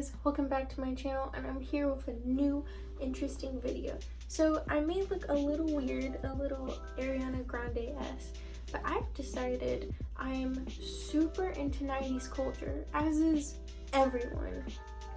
guys, welcome back to my channel, and I'm here with a new interesting video. So I may look a little weird, a little Ariana Grande-esque, but I've decided I'm super into 90s culture, as is everyone.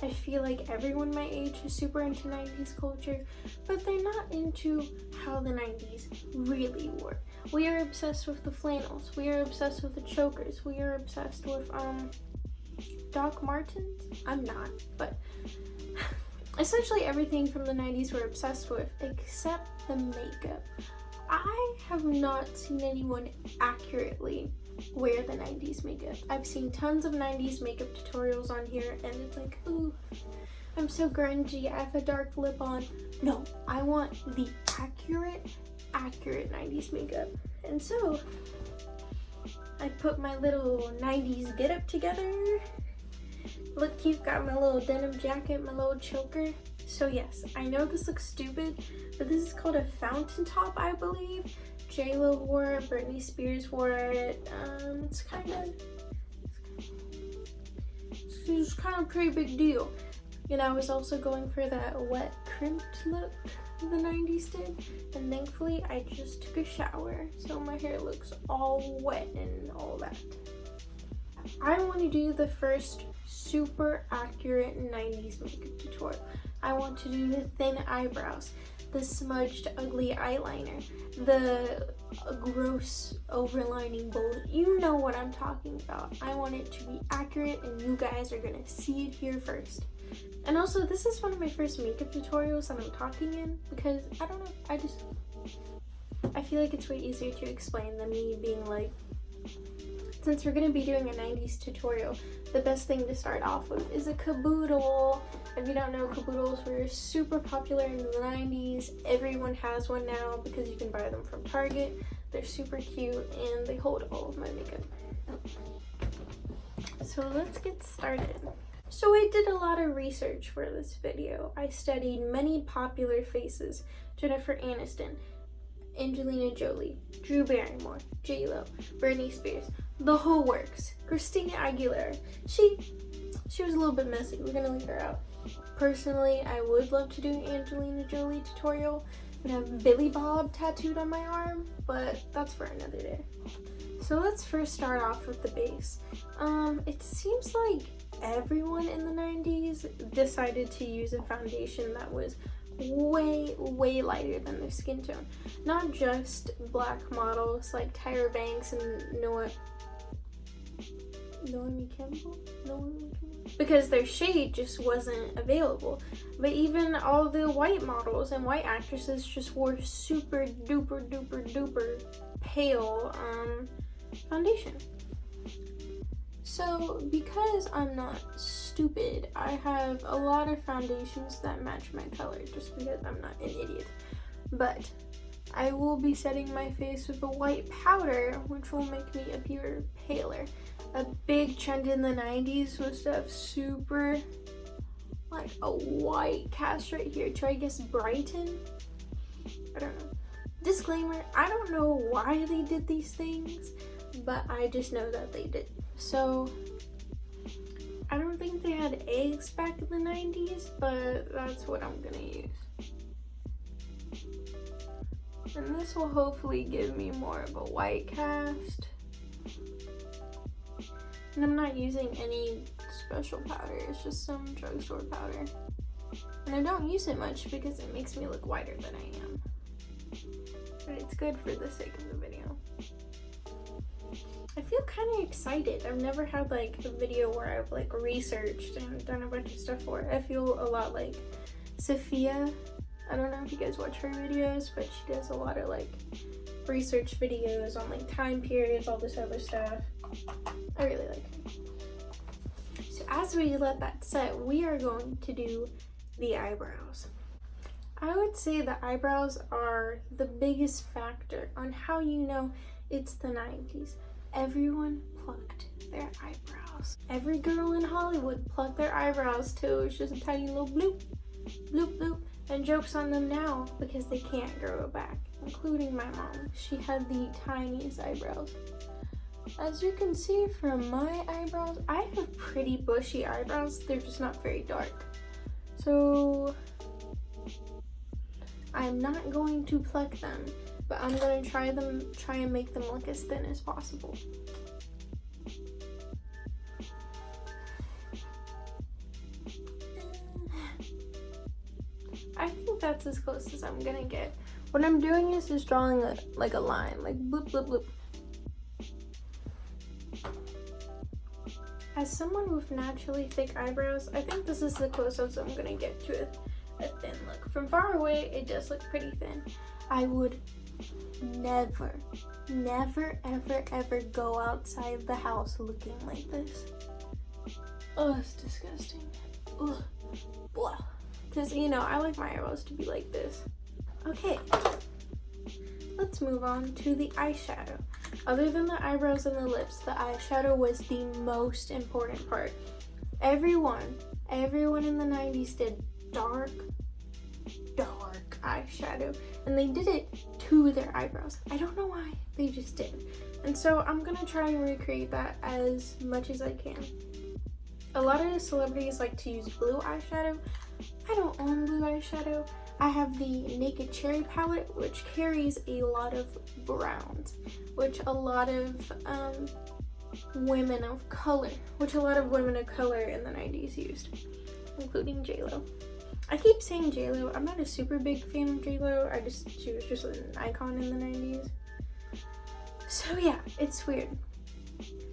I feel like everyone my age is super into 90s culture, but they're not into how the 90s really were. We are obsessed with the flannels, we are obsessed with the chokers, we are obsessed with Doc Martens? I'm not, but essentially everything from the 90s we're obsessed with, except the makeup. I have not seen anyone accurately wear the 90s makeup. I've seen tons of 90s makeup tutorials on here, and it's like, ooh, I'm so grungy, I have a dark lip on. No, I want the accurate 90s makeup. And so, I put my little 90s getup together. Look cute, got my little denim jacket, my little choker. So yes, I know this looks stupid, but this is called a fountain top, I believe. J-Lo wore it, Britney Spears wore it. It's kind of a pretty big deal. And I was also going for that wet crimped look the 90s did, and thankfully I just took a shower, so my hair looks all wet and all that. I want to do the first super accurate 90s makeup tutorial. I want to do the thin eyebrows, the smudged ugly eyeliner, the gross overlining bold. You know what I'm talking about. I want it to be accurate, and you guys are gonna see it here first. And also, this is one of my first makeup tutorials that I'm talking in, because I don't know, I feel like it's way easier to explain than me being like, since we're gonna be doing a 90s tutorial, the best thing to start off with is a caboodle. If you don't know, caboodles were super popular in the 90s. Everyone has one now because you can buy them from Target. They're super cute and they hold all of my makeup. So let's get started. So I did a lot of research for this video. I studied many popular faces: Jennifer Aniston, Angelina Jolie, Drew Barrymore, J-Lo, Britney Spears, the whole works. Christina Aguilera. She was a little bit messy. We're gonna leave her out. Personally, I would love to do an Angelina Jolie tutorial and have Billy Bob tattooed on my arm, but that's for another day. So let's first start off with the base. It seems like everyone in the 90s decided to use a foundation that was way lighter than their skin tone. Not just black models like Tyra Banks and Naomi Campbell? Because their shade just wasn't available. But even all the white models and white actresses just wore super duper pale foundation. So because I'm not stupid, I have a lot of foundations that match my color, just because I'm not an idiot. But I will be setting my face with a white powder, which will make me appear paler. A big trend in the 90s was to have super, like, a white cast right here to, I guess, brighten? I don't know. Disclaimer, I don't know why they did these things, but I just know that they did. So, I don't think they had eggs back in the 90s, but that's what I'm gonna use. And this will hopefully give me more of a white cast. And I'm not using any special powder, it's just some drugstore powder. And I don't use it much because it makes me look whiter than I am. But it's good for the sake of the video. I feel kind of excited. I've never had like a video where I've like researched and done a bunch of stuff for it. I feel a lot like Sophia. I don't know if you guys watch her videos, but she does a lot of like research videos on like time periods, all this other stuff. I really like her. So as we let that set, we are going to do the eyebrows. I would say the eyebrows are the biggest factor on how you know it's the 90s. Everyone plucked their eyebrows. Every girl in Hollywood plucked their eyebrows too. It's just a tiny little bloop, bloop, bloop. And joke's on them now because they can't grow it back, including my mom. She had the tiniest eyebrows. as you can see from my eyebrows, I have pretty bushy eyebrows. They're just not very dark. So I'm not going to pluck them, but I'm going to try and make them look as thin as possible. I think that's as close as I'm gonna get. What I'm doing is just drawing like a line, like bloop, bloop, bloop. As someone with naturally thick eyebrows, I think this is the closest I'm gonna get to a thin look. From far away, it does look pretty thin. I would never, ever, ever go outside the house looking like this. Oh, it's disgusting. Ugh. Blah. Because, you know, I like my eyebrows to be like this. Okay, let's move on to the eyeshadow. Other than the eyebrows and the lips, the eyeshadow was the most important part. Everyone in the 90s did dark eyeshadow, and they did it to their eyebrows. I don't know why, they just did. And so I'm gonna try and recreate that as much as I can. A lot of celebrities like to use blue eyeshadow. I don't own blue eyeshadow. I have the Naked Cherry palette, which carries a lot of browns, which a lot of women of color in the 90s used, including J-Lo. I keep saying J-Lo. I'm not a super big fan of J-Lo. She was just an icon in the 90s. So yeah, it's weird.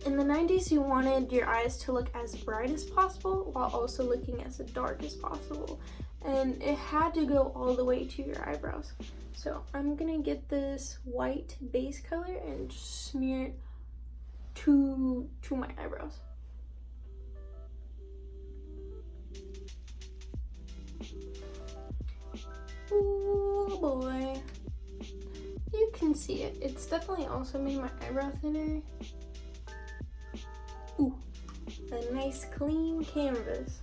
In the 90s, you wanted your eyes to look as bright as possible while also looking as dark as possible. And it had to go all the way to your eyebrows. So I'm gonna get this white base color and just smear it to my eyebrows. Oh boy. You can see it. It's definitely also made my eyebrow thinner. Ooh, a nice clean canvas.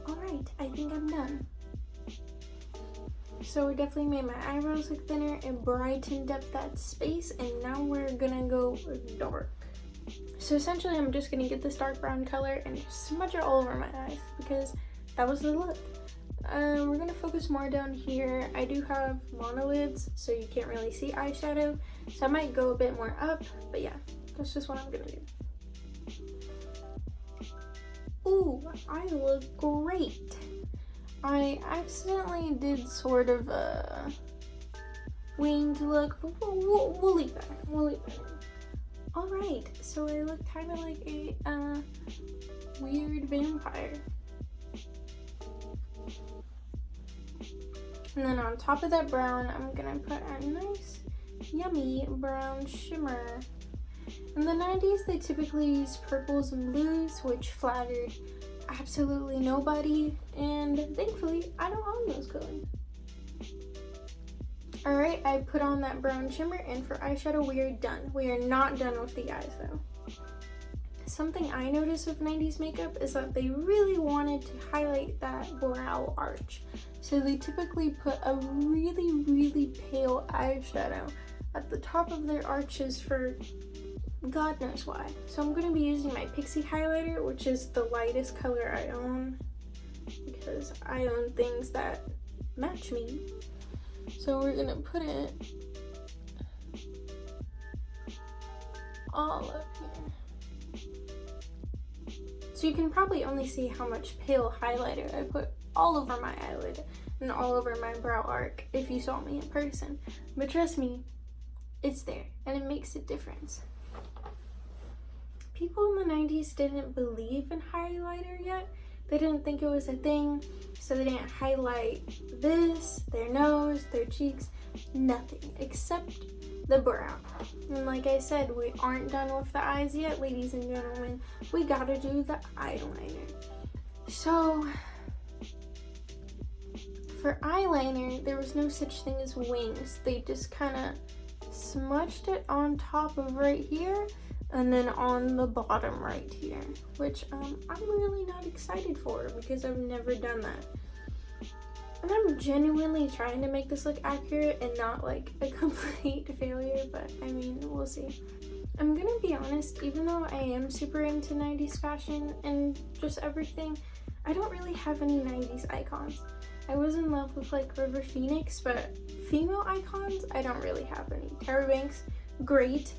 Alright, I think I'm done. So we definitely made my eyebrows look thinner and brightened up that space, and now we're gonna go dark. So essentially I'm just gonna get this dark brown color and smudge it all over my eyes because that was the look. We're gonna focus more down here. I do have monolids, so you can't really see eyeshadow, so I might go a bit more up, but yeah, that's just what I'm gonna do. Ooh, I look great. I accidentally did sort of a winged look, but we'll leave that. We'll leave that in. Alright, so I look kind of like a weird vampire. And then on top of that brown, I'm gonna put a nice, yummy brown shimmer. In the 90s, they typically used purples and blues, which flattered absolutely nobody, and thankfully, I don't own those colors. Alright, I put on that brown shimmer, and for eyeshadow, we are done. We are not done with the eyes, though. Something I noticed with 90s makeup is that they really wanted to highlight that brow arch. So they typically put a really, really pale eyeshadow at the top of their arches for God knows why. So I'm going to be using my Pixie highlighter, which is the lightest color I own because I own things that match me. So we're going to put it all up here. So you can probably only see how much pale highlighter I put all over my eyelid and all over my brow arc if you saw me in person. But trust me, it's there and it makes a difference. People in the 90s didn't believe in highlighter yet. They didn't think it was a thing, so they didn't highlight this, their nose, their cheeks, nothing except the brow. And like I said, we aren't done with the eyes yet, ladies and gentlemen. We gotta do the eyeliner. So for eyeliner, there was no such thing as wings. They just kind of smudged it on top of right here and then on the bottom right here, which I'm really not excited for because I've never done that. And I'm genuinely trying to make this look accurate and not like a complete failure, but I mean, we'll see. I'm gonna be honest, even though I am super into 90s fashion and just everything, I don't really have any 90s icons. I was in love with like River Phoenix, but female icons, I don't really have any. Tyra Banks, great.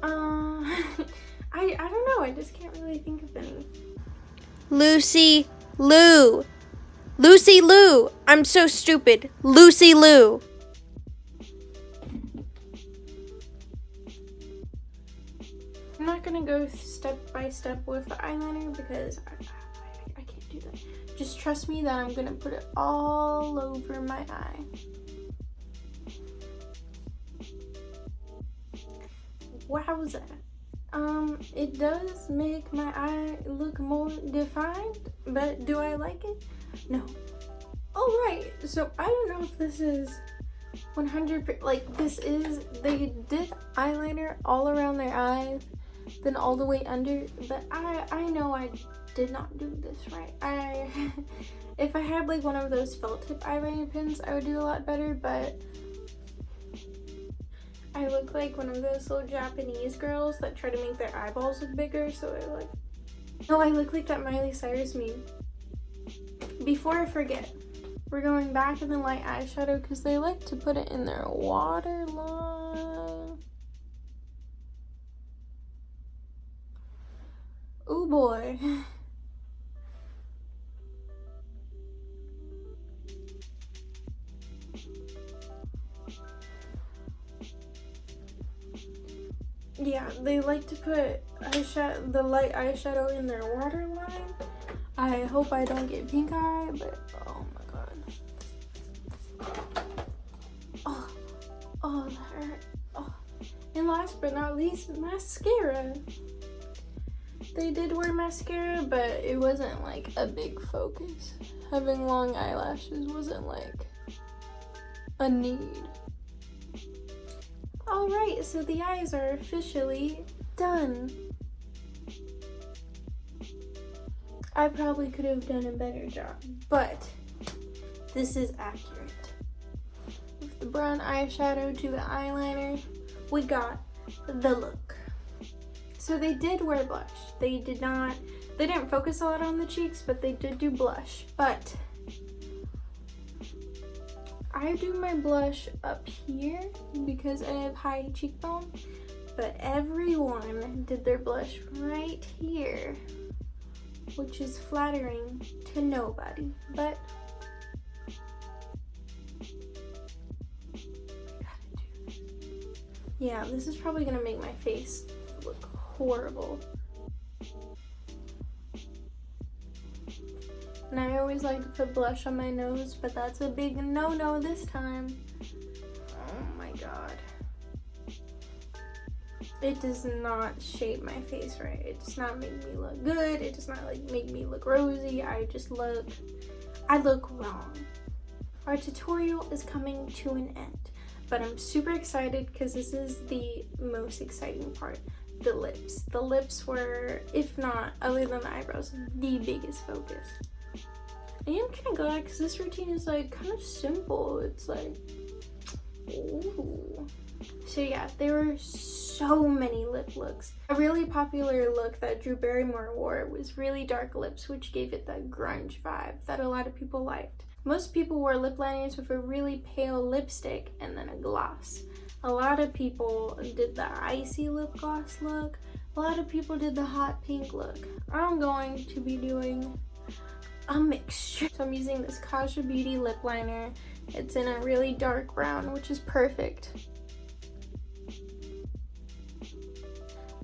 I don't know, I just can't really think of any. Lucy Liu. Lucy Liu. I'm so stupid. Lucy Liu. I'm not gonna go step by step with the eyeliner because I can't do that. Just trust me that I'm gonna put it all over my eye. Wowza. It does make my eye look more defined, but do I like it? No. Alright, so I don't know if this is 100%, like this is, they did eyeliner all around their eyes, then all the way under, but I know I did not do this right. If I had like one of those felt tip eyeliner pins, I would do a lot better, but I look like one of those little Japanese girls that try to make their eyeballs look bigger, so I look like that Miley Cyrus meme. Before I forget, we're going back in the light eyeshadow because they like to put it in their waterline. Oh boy. Yeah, they like to put the light eyeshadow in their waterline. I hope I don't get pink eye, but oh my god. Oh, that hurt. Oh. And last but not least, mascara. They did wear mascara, but it wasn't like a big focus. Having long eyelashes wasn't like a need. Alright, so the eyes are officially done. I probably could have done a better job, but this is accurate. With the brown eyeshadow to the eyeliner, we got the look. So they did wear blush. They didn't focus a lot on the cheeks, but they did do blush. But I do my blush up here because I have high cheekbone, but everyone did their blush right here, which is flattering to nobody, but yeah, this is probably gonna make my face look horrible. And I always like to put blush on my nose, but that's a big no-no this time. Oh my god. It does not shape my face right. It does not make me look good. It does not like make me look rosy. I look wrong. Our tutorial is coming to an end, but I'm super excited because this is the most exciting part. The lips. The lips were, if not, other than the eyebrows, the biggest focus. I am kind of glad because this routine is like kind of simple. It's like, ooh. So yeah, there were so many lip looks. A really popular look that Drew Barrymore wore was really dark lips, which gave it that grunge vibe that a lot of people liked. Most people wore lip liners with a really pale lipstick and then a gloss. A lot of people did the icy lip gloss look. A lot of people did the hot pink look. I'm going to be doing a mixture. So I'm using this Kaja Beauty lip liner. It's in a really dark brown, which is perfect.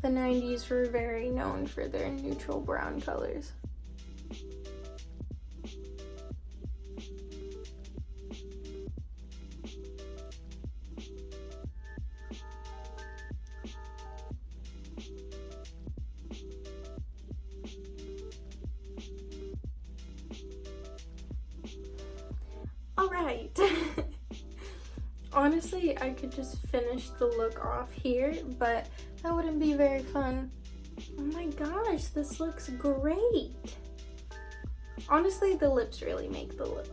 The 90s were very known for their neutral brown colors. Alright. Honestly, I could just finish the look off here, but that wouldn't be very fun. Oh my gosh, this looks great. Honestly, the lips really make the look.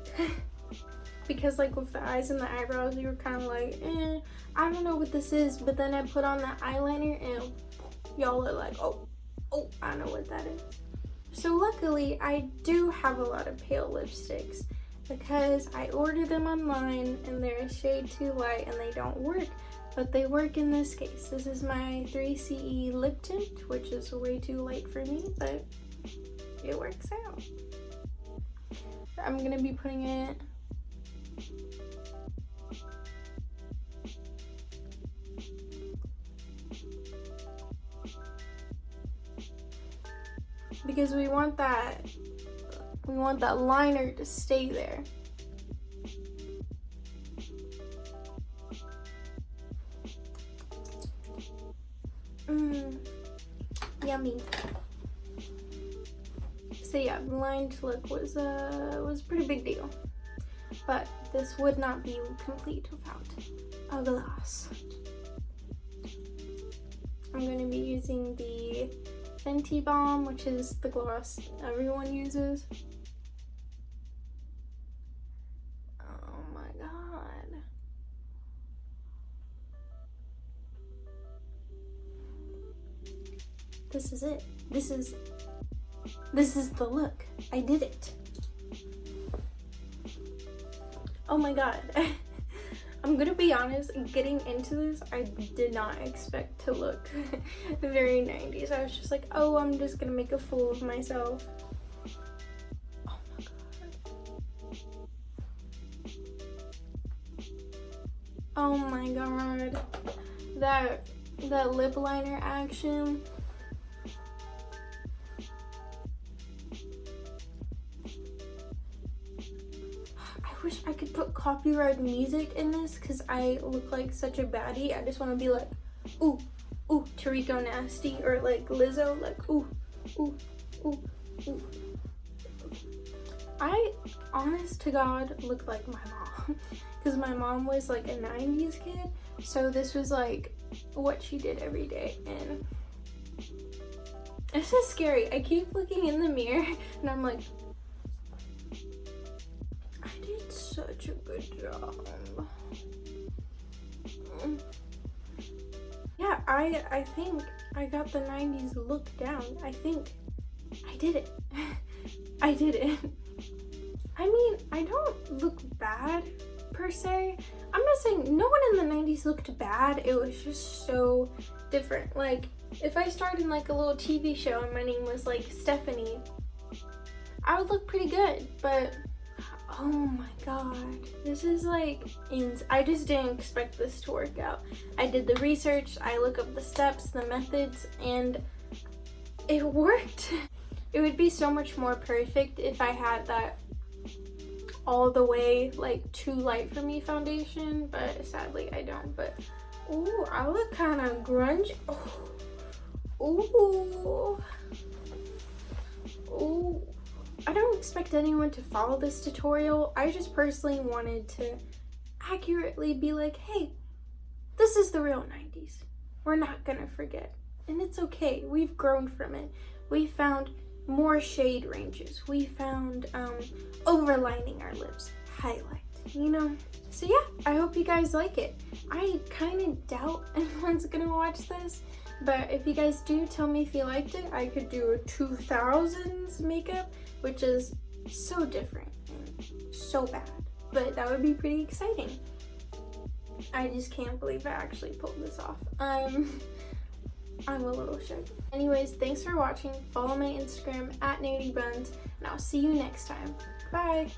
Because like with the eyes and the eyebrows, you were kind of like, I don't know what this is. But then I put on that eyeliner and y'all are like, oh, I know what that is. So luckily, I do have a lot of pale lipsticks because I ordered them online and they're a shade too light and they don't work. But they work in this case. This is my 3CE lip tint, which is way too light for me, but it works out. I'm gonna be putting it because we want that liner to stay there. Yummy. So yeah, the lined look was a pretty big deal, but this would not be complete without a gloss. I'm going to be using the Fenty Balm, which is the gloss everyone uses. Oh my god. This is it. This is the look. I did it. Oh my god. I'm gonna be honest, getting into this, I did not expect to look very 90s. I was just like, oh, I'm just gonna make a fool of myself. Oh my god. Oh my god. That lip liner action. I wish I could put copyright music in this because I look like such a baddie. I just want to be like, ooh, Tarico Nasty, or like Lizzo, like, ooh. I, honest to God, look like my mom because my mom was like a 90s kid, so this was like what she did every day, and this is scary. I keep looking in the mirror and I'm like, such a good job. Yeah, I think I got the 90s look down. I think I did it. I did it. I mean, I don't look bad per se. I'm not saying no one in the 90s looked bad. It was just so different. Like, if I started in like a little TV show and my name was like Stephanie, I would look pretty good, but oh my god, this is like, I just didn't expect this to work out. I did the research, I looked up the steps, the methods, and it worked. It would be so much more perfect if I had that all the way, like, too light for me foundation, but sadly I don't. But, ooh, I look kind of grungy. Ooh. I don't expect anyone to follow this tutorial. I just personally wanted to accurately be like, hey, this is the real 90s. We're not gonna forget. And it's okay, we've grown from it. We found more shade ranges. We found overlining our lips, highlight, you know? So yeah, I hope you guys like it. I kind of doubt anyone's gonna watch this, but if you guys do, tell me if you liked it. I could do a 2000s makeup, which is so different and so bad, but that would be pretty exciting. I just can't believe I actually pulled this off. I'm a little shook. Anyways, thanks for watching. Follow my Instagram at @nadybuns, and I'll see you next time. Bye!